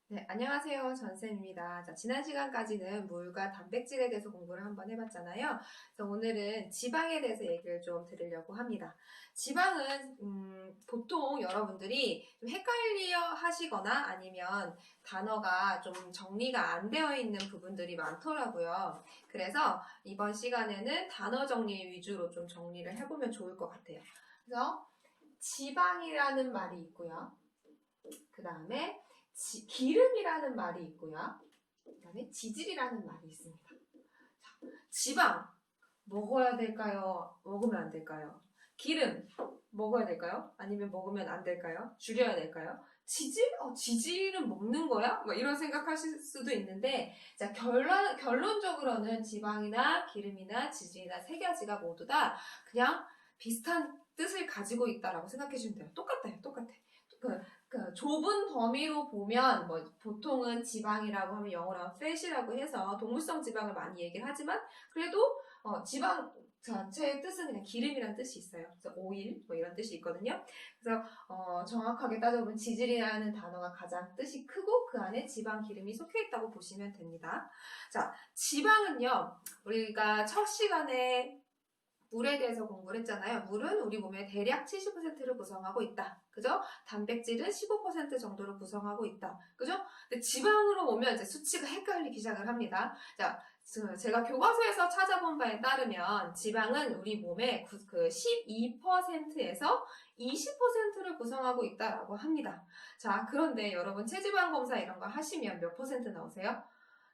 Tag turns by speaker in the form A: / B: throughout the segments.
A: 네, 안녕하세요. 전쌤입니다. 자, 지난 시간까지는 물과 단백질에 대해서 공부를 한번 해봤잖아요. 그래서 오늘은 지방에 대해서 얘기를 좀 드리려고 합니다. 지방은 보통 여러분들이 좀 헷갈려 하시거나 아니면 단어가 좀 정리가 안 되어 있는 부분들이 많더라고요. 그래서 이번 시간에는 단어 정리 위주로 좀 정리를 해보면 좋을 것 같아요. 그래서 지방이라는 말이 있고요. 그 다음에 기름이라는 말이 있고요. 그 다음에 지질이라는 말이 있습니다. 자, 지방 먹어야 될까요? 먹으면 안 될까요? 기름 먹어야 될까요? 아니면 먹으면 안 될까요? 줄여야 될까요? 지질? 지질은 먹는 거야? 뭐 이런 생각하실 수도 있는데, 자, 결론적으로는 지방이나 기름이나 지질이나 세 가지가 모두 다 그냥 비슷한 뜻을 가지고 있다라고 생각해 주면 돼요. 똑같아요. 똑같아. 그 좁은 범위로 보면 뭐 보통은 지방이라고 하면 영어로 하면 fat이라고 해서 동물성 지방을 많이 얘기를 하지만 그래도 지방 자체의 뜻은 그냥 기름이라는 뜻이 있어요. 그래서 오일 뭐 이런 뜻이 있거든요. 그래서 정확하게 따져보면 지질이라는 단어가 가장 뜻이 크고 그 안에 지방 기름이 속해 있다고 보시면 됩니다. 자, 지방은요. 우리가 첫 시간에 물에 대해서 공부를 했잖아요. 물은 우리 몸의 대략 70%를 구성하고 있다. 그죠? 단백질은 15% 정도를 구성하고 있다. 그죠? 근데 지방으로 오면 이제 수치가 헷갈리기 시작을 합니다. 자, 제가 교과서에서 찾아본 바에 따르면 지방은 우리 몸의 그 12%에서 20%를 구성하고 있다라고 합니다. 자, 그런데 여러분 체지방 검사 이런 거 하시면 몇 퍼센트 나오세요?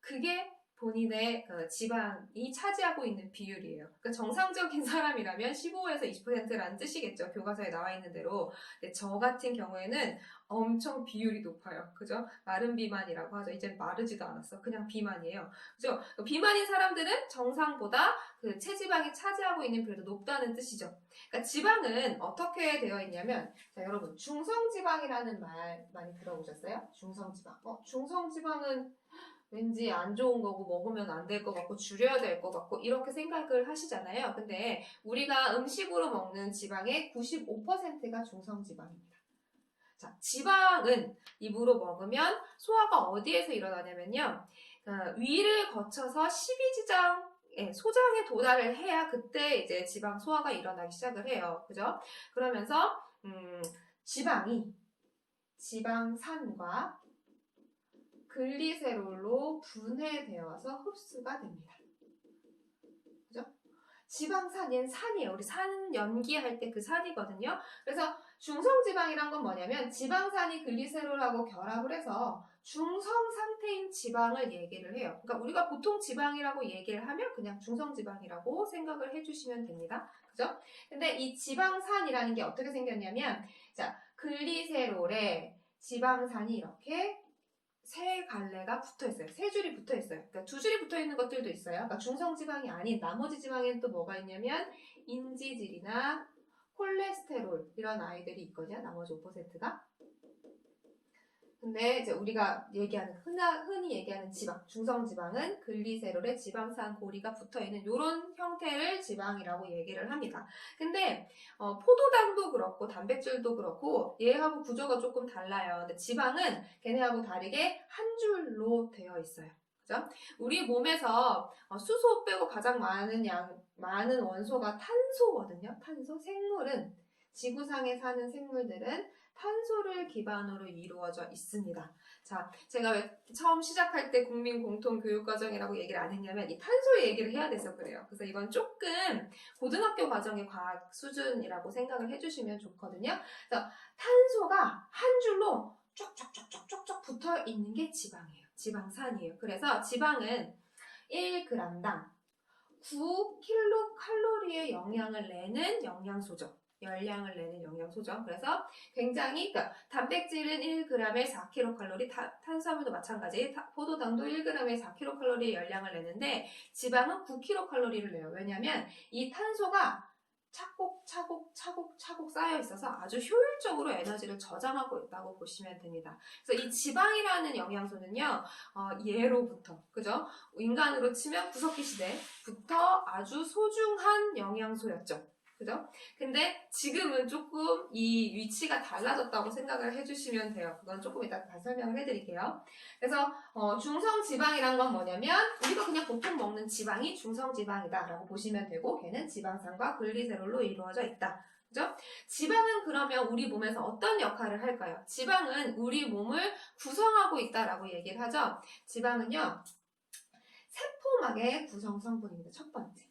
A: 그게 본인의 그 지방이 차지하고 있는 비율이에요. 그러니까 정상적인 사람이라면 15에서 20%라는 뜻이겠죠. 교과서에 나와 있는 대로. 근데 저 같은 경우에는 엄청 비율이 높아요. 그죠? 마른 비만이라고 하죠. 이제 마르지도 않았어. 그냥 비만이에요. 그죠? 비만인 사람들은 정상보다 그 체지방이 차지하고 있는 비율도 높다는 뜻이죠. 그러니까 지방은 어떻게 되어 있냐면, 자, 여러분, 중성지방이라는 말 많이 들어보셨어요? 중성지방. 중성지방은 왠지 안 좋은 거고 먹으면 안 될 것 같고 줄여야 될 것 같고 이렇게 생각을 하시잖아요. 근데 우리가 음식으로 먹는 지방의 95%가 중성지방입니다. 자, 지방은 입으로 먹으면 소화가 어디에서 일어나냐면요. 위를 거쳐서 십이지장 소장에 도달을 해야 그때 이제 지방 소화가 일어나기 시작을 해요. 그죠? 그러면서 지방이 지방산과 글리세롤로 분해되어서 흡수가 됩니다. 그죠? 지방산, 얘는 산이에요. 우리 산 연기할 때 그 산이거든요. 그래서 중성지방이란 건 뭐냐면 지방산이 글리세롤하고 결합을 해서 중성 상태인 지방을 얘기를 해요. 그러니까 우리가 보통 지방이라고 얘기를 하면 그냥 중성지방이라고 생각을 해주시면 됩니다. 그죠? 근데 이 지방산이라는 게 어떻게 생겼냐면, 자, 글리세롤에 지방산이 이렇게 세 갈래가 붙어 있어요. 세 줄이 붙어 있어요. 그러니까 두 줄이 붙어 있는 것들도 있어요. 그러니까 중성 지방이 아닌 나머지 지방에는 또 뭐가 있냐면 인지질이나 콜레스테롤 이런 아이들이 있거든요. 나머지 5%가. 근데 이제 우리가 얘기하는 흔히 얘기하는 지방, 중성 지방은 글리세롤에 지방산 고리가 붙어 있는 이런 형태를 지방이라고 얘기를 합니다. 근데 포도당도 그렇고 단백질도 그렇고 얘하고 구조가 조금 달라요. 근데 지방은 걔네하고 다르게 한 줄로 되어 있어요. 그죠? 우리 몸에서 수소 빼고 가장 많은 원소가 탄소거든요. 탄소 생물은 지구상에 사는 생물들은 탄소를 기반으로 이루어져 있습니다. 자, 제가 왜 처음 시작할 때 국민 공통 교육과정이라고 얘기를 안 했냐면 이 탄소 얘기를 해야 돼서 그래요. 그래서 이건 조금 고등학교 과정의 과학 수준이라고 생각을 해주시면 좋거든요. 그래서 탄소가 한 줄로 쫙쫙쫙쫙쫙 붙어 있는 게 지방이에요. 지방산이에요. 그래서 지방은 1g당 9kcal의 영향을 내는 영양소죠. 열량을 내는 영양소죠. 그래서 굉장히, 그러니까 단백질은 1g에 4kcal, 탄수화물도 마찬가지, 포도당도 1g에 4kcal의 열량을 내는데 지방은 9kcal를 내요. 왜냐하면 이 탄소가 차곡차곡 쌓여 있어서 아주 효율적으로 에너지를 저장하고 있다고 보시면 됩니다. 그래서 이 지방이라는 영양소는요, 예로부터, 그죠? 인간으로 치면 구석기 시대부터 아주 소중한 영양소였죠. 그죠? 근데 지금은 조금 이 위치가 달라졌다고 생각을 해주시면 돼요. 그건 조금 이따 다시 설명을 해드릴게요. 그래서 중성지방이란 건 뭐냐면 우리가 그냥 보통 먹는 지방이 중성지방이다 라고 보시면 되고 걔는 지방산과 글리세롤로 이루어져 있다. 그죠? 지방은 그러면 우리 몸에서 어떤 역할을 할까요? 지방은 우리 몸을 구성하고 있다라고 얘기를 하죠. 지방은요, 세포막의 구성 성분입니다. 첫 번째.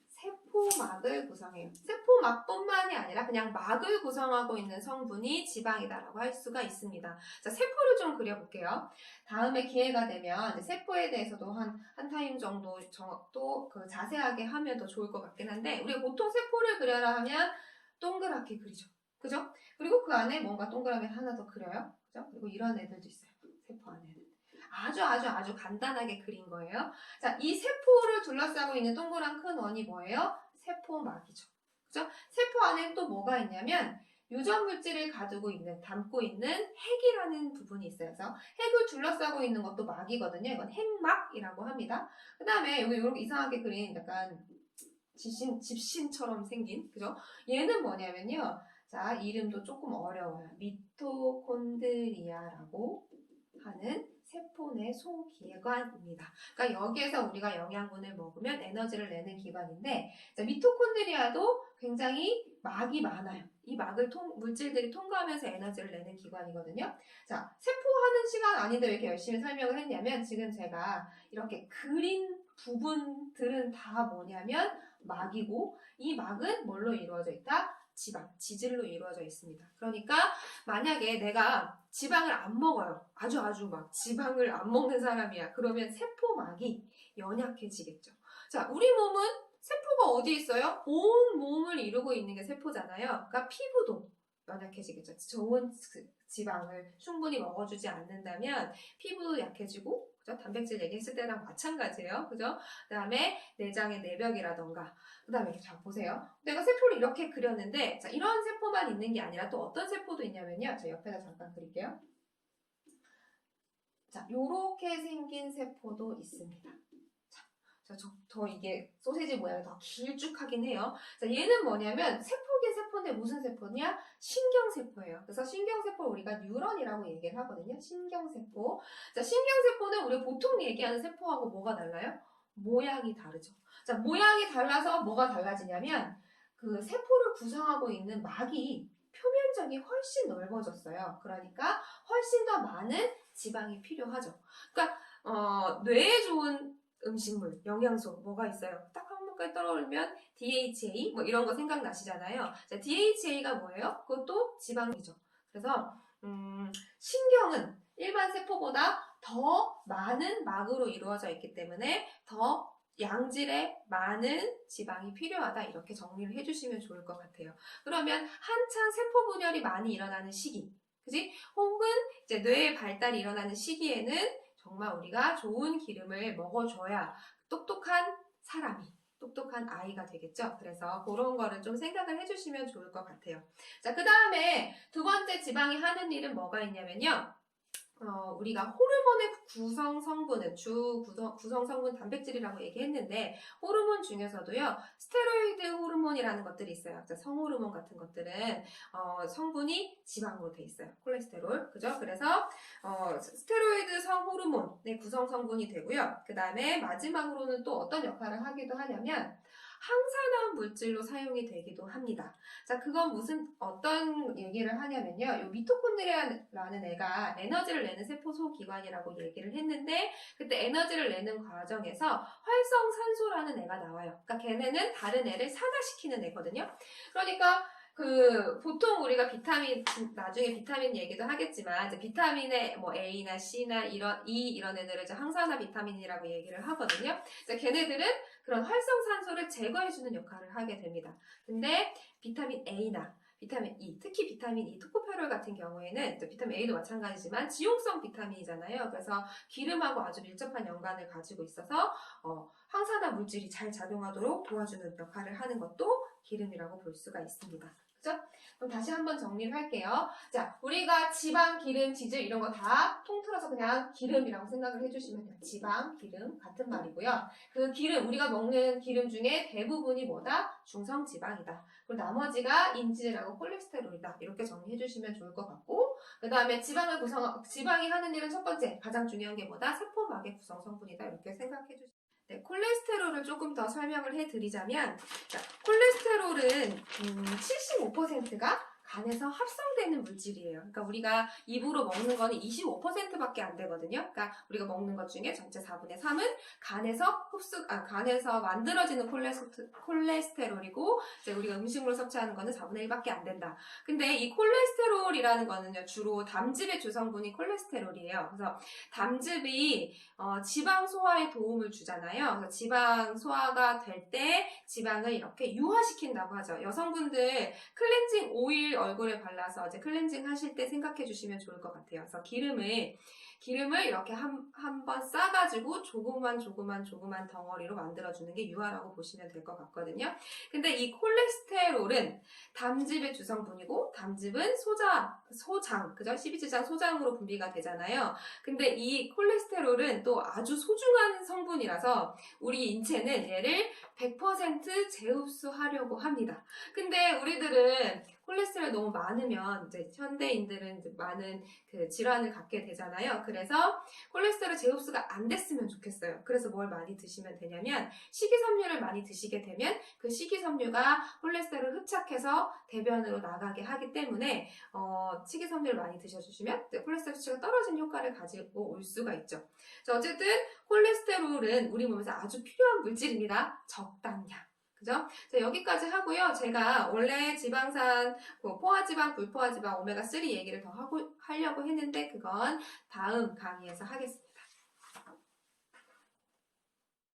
A: 세포막을 구성해요. 세포막뿐만이 아니라 그냥 막을 구성하고 있는 성분이 지방이다라고 할 수가 있습니다. 자, 세포를 좀 그려볼게요. 다음에 기회가 되면 이제 세포에 대해서도 한 타임 정도 또 자세하게 하면 더 좋을 것 같긴 한데, 우리가 보통 세포를 그려라 하면 동그랗게 그리죠. 그죠? 그리고 그 안에 뭔가 동그라미 하나 더 그려요. 그죠? 그리고 이런 애들도 있어요. 세포 안에는. 아주 간단하게 그린 거예요. 자, 이 세포를 둘러싸고 있는 동그란 큰 원이 뭐예요? 세포막이죠. 그죠? 세포 안에 또 뭐가 있냐면 유전 물질을 가지고 있는, 담고 있는 핵이라는 부분이 있어요. 그래서 핵을 둘러싸고 있는 것도 막이거든요. 이건 핵막이라고 합니다. 그 다음에 여기 이렇게 이상하게 그린 약간 집신처럼 생긴, 그죠? 얘는 뭐냐면요. 자, 이름도 조금 어려워요. 미토콘드리아라고 하는 세포 내 소기관입니다. 그러니까 여기에서 우리가 영양분을 먹으면 에너지를 내는 기관인데, 자, 미토콘드리아도 굉장히 막이 많아요. 이 물질들이 통과하면서 에너지를 내는 기관이거든요. 자, 세포하는 시간 아닌데 왜 이렇게 열심히 설명을 했냐면, 지금 제가 이렇게 그린 부분들은 다 뭐냐면 막이고, 이 막은 뭘로 이루어져 있다? 지방, 지질로 이루어져 있습니다. 그러니까 만약에 내가 지방을 안 먹어요. 아주 막 지방을 안 먹는 사람이야. 그러면 세포막이 연약해지겠죠. 자, 우리 몸은 세포가 어디 있어요? 온 몸을 이루고 있는 게 세포잖아요. 그러니까 피부도 연약해지겠죠. 좋은 지방을 충분히 먹어주지 않는다면 피부도 약해지고, 그죠? 단백질 얘기했을 때랑 마찬가지예요. 그죠? 그 다음에 내장의 내벽이라던가, 그 다음에 자, 보세요. 내가 세포를 이렇게 그렸는데, 자, 이런 세포만 있는 게 아니라 또 어떤 세포도 있냐면요. 자, 옆에다 잠깐 그릴게요. 자, 요렇게 생긴 세포도 있습니다. 더 이게 소세지 모양이 더 길쭉하긴 해요. 자, 얘는 뭐냐면 세포긴 세포인데 무슨 세포냐? 신경세포예요. 그래서 신경세포를 우리가 뉴런이라고 얘기를 하거든요. 신경세포. 자, 신경세포는 우리가 보통 얘기하는 세포하고 뭐가 달라요? 모양이 다르죠. 자, 모양이 달라서 뭐가 달라지냐면 그 세포를 구성하고 있는 막이 표면적이 훨씬 넓어졌어요. 그러니까 훨씬 더 많은 지방이 필요하죠. 그러니까 뇌에 좋은 음식물, 영양소 뭐가 있어요? 딱 한 번까지 떠오르면 DHA 뭐 이런 거 생각나시잖아요. 자, DHA가 뭐예요? 그것도 지방이죠. 그래서 신경은 일반 세포보다 더 많은 막으로 이루어져 있기 때문에 더 양질의 많은 지방이 필요하다 이렇게 정리를 해주시면 좋을 것 같아요. 그러면 한창 세포 분열이 많이 일어나는 시기, 그지? 혹은 이제 뇌의 발달이 일어나는 시기에는 정말 우리가 좋은 기름을 먹어줘야 똑똑한 사람이, 똑똑한 아이가 되겠죠. 그래서 그런 거를 좀 생각을 해주시면 좋을 것 같아요. 자, 그 다음에 두 번째 지방이 하는 일은 뭐가 있냐면요. 우리가 호르몬의 구성 성분은 구성 성분 단백질이라고 얘기했는데 호르몬 중에서도요 스테로이드 호르몬이라는 것들이 있어요. 성호르몬 같은 것들은 성분이 지방으로 돼 있어요. 콜레스테롤, 그죠? 그래서 스테로이드 성호르몬의 구성 성분이 되고요. 그 다음에 마지막으로는 또 어떤 역할을 하기도 하냐면 항산화 물질로 사용이 되기도 합니다. 자, 그건 어떤 얘기를 하냐면요. 이 미토콘드리아라는 애가 에너지를 내는 세포 소기관이라고 얘기를 했는데, 그때 에너지를 내는 과정에서 활성산소라는 애가 나와요. 그러니까 걔네는 다른 애를 산화시키는 애거든요. 그러니까 보통 우리가 나중에 비타민 얘기도 하겠지만, 이제 비타민의 뭐 A나 C나 이런 애들을 이제 항산화 비타민이라고 얘기를 하거든요. 걔네들은 그런 활성산소를 제거해주는 역할을 하게 됩니다. 근데 비타민 A나 비타민 E, 특히 비타민 E, 토코페롤 같은 경우에는 비타민 A도 마찬가지지만 지용성 비타민이잖아요. 그래서 기름하고 아주 밀접한 연관을 가지고 있어서 항산화 물질이 잘 작용하도록 도와주는 역할을 하는 것도 기름이라고 볼 수가 있습니다. 그죠? 그럼 다시 한번 정리를 할게요. 자, 우리가 지방, 기름, 지질 이런 거 다 통틀어서 그냥 기름이라고 생각을 해주시면 돼요. 지방, 기름 같은 말이고요. 그 기름, 우리가 먹는 기름 중에 대부분이 뭐다? 중성지방이다. 그리고 나머지가 인지라고 콜레스테롤이다. 이렇게 정리해 주시면 좋을 것 같고, 그 다음에 지방이 하는 일은 첫 번째, 가장 중요한 게 뭐다? 세포막의 구성 성분이다. 이렇게 생각해 주시면 네, 콜레스테롤을 조금 더 설명을 해드리자면, 자, 콜레스테롤은 75%가 간에서 합성되는 물질이에요. 그러니까 우리가 입으로 먹는 거는 25%밖에 안 되거든요. 그러니까 우리가 먹는 것 중에 전체 4분의 3은 간에서 만들어지는 콜레스테롤이고, 이제 우리가 음식물로 섭취하는 거는 4분의 1밖에 안 된다. 근데 이 콜레스테롤이라는 거는요, 주로 담즙의 주성분이 콜레스테롤이에요. 그래서 담즙이 지방 소화에 도움을 주잖아요. 그래서 지방 소화가 될 때 지방을 이렇게 유화시킨다고 하죠. 여성분들 클렌징 오일 얼굴에 발라서 이제 클렌징 하실 때 생각해 주시면 좋을 것 같아요. 그래서 기름을 이렇게 한 번 싸가지고 조그만 덩어리로 만들어주는 게 유화라고 보시면 될 것 같거든요. 근데 이 콜레스테롤은 담즙의 주성분이고, 담즙은 소장, 그죠? 12지장 소장으로 분비가 되잖아요. 근데 이 콜레스테롤은 또 아주 소중한 성분이라서 우리 인체는 얘를 100% 재흡수하려고 합니다. 근데 우리들은 콜레스테롤 너무 많으면 이제 현대인들은 이제 많은 그 질환을 갖게 되잖아요. 그래서 콜레스테롤 재흡수가 안 됐으면 좋겠어요. 그래서 뭘 많이 드시면 되냐면 식이섬유를 많이 드시게 되면 그 식이섬유가 콜레스테롤을 흡착해서 대변으로 나가게 하기 때문에 식이섬유를 많이 드셔주시면 콜레스테롤 수치가 떨어지는 효과를 가지고 올 수가 있죠. 어쨌든 콜레스테롤은 우리 몸에서 아주 필요한 물질입니다. 적당량. 그죠? 자, 여기까지 하고요. 제가 원래 지방산, 포화지방, 불포화지방, 오메가3 얘기를 더 하려고 했는데 그건 다음 강의에서 하겠습니다.